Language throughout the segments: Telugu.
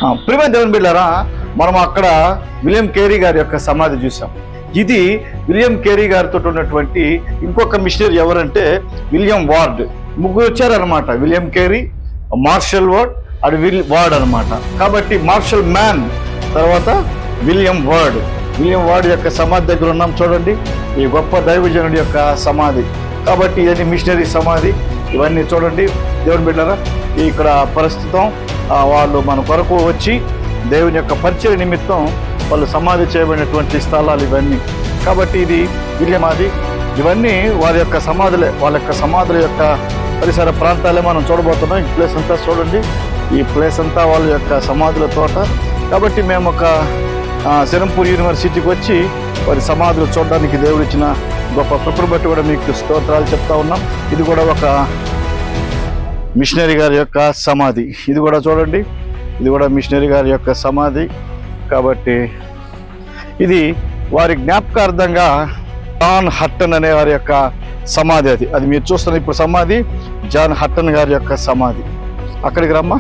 ప్రియమైన దేవుని బిడ్డలారా, మనం అక్కడ విలియం కేరీ గారి యొక్క సమాధి చూసాం. ఇది విలియం కేరీ గారితో ఉన్నటువంటి ఇంకొక మిషనరీ ఎవరంటే విలియం వార్డ్. ముగ్గురు వచ్చారనమాట. విలియం కేరీ, మార్షల్ వార్డ్ అనమాట. కాబట్టి మార్షల్ మ్యాన్ తర్వాత విలియం వార్డ్ యొక్క సమాధి దగ్గర ఉన్నాం. చూడండి, ఈ గొప్ప దైవజనుడి యొక్క సమాధి. కాబట్టి ఇవన్నీ మిషనరీ సమాధి. ఇవన్నీ చూడండి దేవుని బిడ్డలారా, ఇక్కడ ప్రస్తుతం వాళ్ళు మన కొరకు వచ్చి దేవుని యొక్క పరిచయ నిమిత్తం వాళ్ళు సమాధి చేయబడినటువంటి స్థలాలు ఇవన్నీ. కాబట్టి ఇది విలియమాది. ఇవన్నీ వారి యొక్క సమాధులే, వాళ్ళ యొక్క సమాధుల యొక్క పరిసర ప్రాంతాలే మనం చూడబోతున్నాం. ఈ ప్లేస్ అంతా చూడండి, ఈ ప్లేస్ అంతా వాళ్ళ యొక్క సమాధుల తోట. కాబట్టి మేము ఒక సిరంపూర్ యూనివర్సిటీకి వచ్చి వారి సమాధులు చూడడానికి దేవుడు ఇచ్చిన గొప్ప కృపను బట్టి కూడా మీకు స్తోత్రాలు చెప్తా ఉన్నాం. ఇది కూడా ఒక మిషనరీ గారి యొక్క సమాధి. ఇది కూడా చూడండి, ఇది కూడా మిషనరీ గారి యొక్క సమాధి. కాబట్టి ఇది వారి జ్ఞాపకార్థంగా జాన్ హట్టన్ అనే వారి యొక్క సమాధి. అది మీరు చూస్తున్న ఇప్పుడు సమాధి జాన్ హట్టన్ గారి యొక్క సమాధి. అక్కడికి రమ్మా.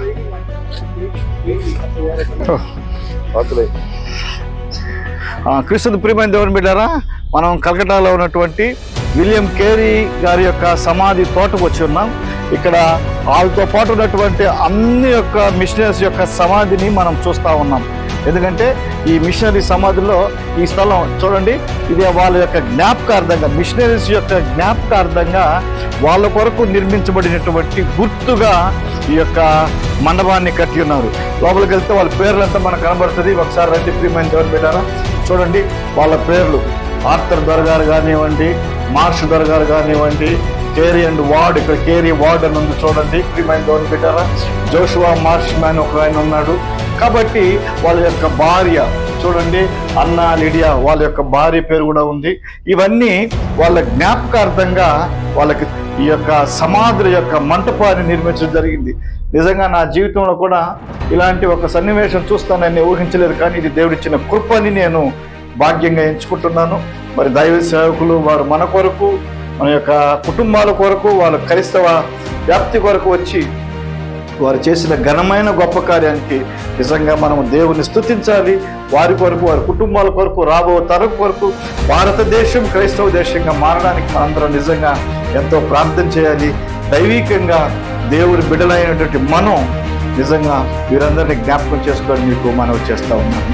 క్రీస్తు ప్రియమైన దేవుని బిడ్డారా, మనం కలకటాలో ఉన్నటువంటి విలియం కేరీ గారి యొక్క సమాధి తోటకు వచ్చి ఉన్నాం. ఇక్కడ వాళ్ళతో పాటు ఉన్నటువంటి అన్ని యొక్క మిషనరీస్ యొక్క సమాధిని మనం చూస్తూ ఉన్నాం. ఎందుకంటే ఈ మిషనరీ సమాధిలో ఈ స్థలం చూడండి, ఇది వాళ్ళ యొక్క జ్ఞాపకార్థంగా, మిషనరీస్ యొక్క జ్ఞాపకార్థంగా వాళ్ళ కొరకు నిర్మించబడినటువంటి గుర్తుగా ఈ యొక్క మండపాన్ని కట్టి ఉన్నారు. లోపలికి వెళ్తే వాళ్ళ పేర్లంతా మనకు కనబడుతుంది. ఒకసారి రండి ప్రియమైన దేవుని బిడ్డారా, చూడండి వాళ్ళ పేర్లు. ఆర్థర్ దొరగారు కానివ్వండి, మార్ష్ దొరగారు కానివ్వండి, కేరీ అండ్ వార్డ్. ఇక్కడ కేరీ వార్డ్ అని ఉంది చూడండి ప్రియమైన దేవుని బిడ్డారా. జోషువా మార్ష్ మ్యాన్ ఒక ఆయన ఉన్నాడు. కాబట్టి వాళ్ళ యొక్క భార్య చూడండి, అన్నా లిడియా, వాళ్ళ యొక్క భార్య పేరు కూడా ఉంది. ఇవన్నీ వాళ్ళ జ్ఞాపకార్థంగా వాళ్ళకి ఈ యొక్క సమాధుల యొక్క మంటపాన్ని నిర్మించడం జరిగింది. నిజంగా నా జీవితంలో కూడా ఇలాంటి ఒక సన్నివేశం చూస్తానని ఊహించలేదు. కానీ ఇది దేవుడిచ్చిన కృపని నేను భాగ్యంగా ఎంచుకుంటున్నాను. మరి దైవ సేవకులు వారు మన కొరకు, మన యొక్క కుటుంబాల కొరకు, వాళ్ళ క్రైస్తవ వ్యాప్తి కొరకు వచ్చి వారు చేసిన ఘనమైన గొప్ప కార్యానికి నిజంగా మనము దేవుని స్తుతించాలి. వారి కొరకు, వారి కుటుంబాల కొరకు, రాబో తరం కొరకు భారతదేశం క్రైస్తవ దేశంగా మారడానికి మనందరం నిజంగా ఎంతో ప్రార్థన చేయాలి. దైవికంగా దేవుని బిడ్డలైనటువంటి మనం నిజంగా వీరందరినీ జ్ఞాపకం చేసుకొని మీకు మనవి చేస్తూ ఉన్నాను.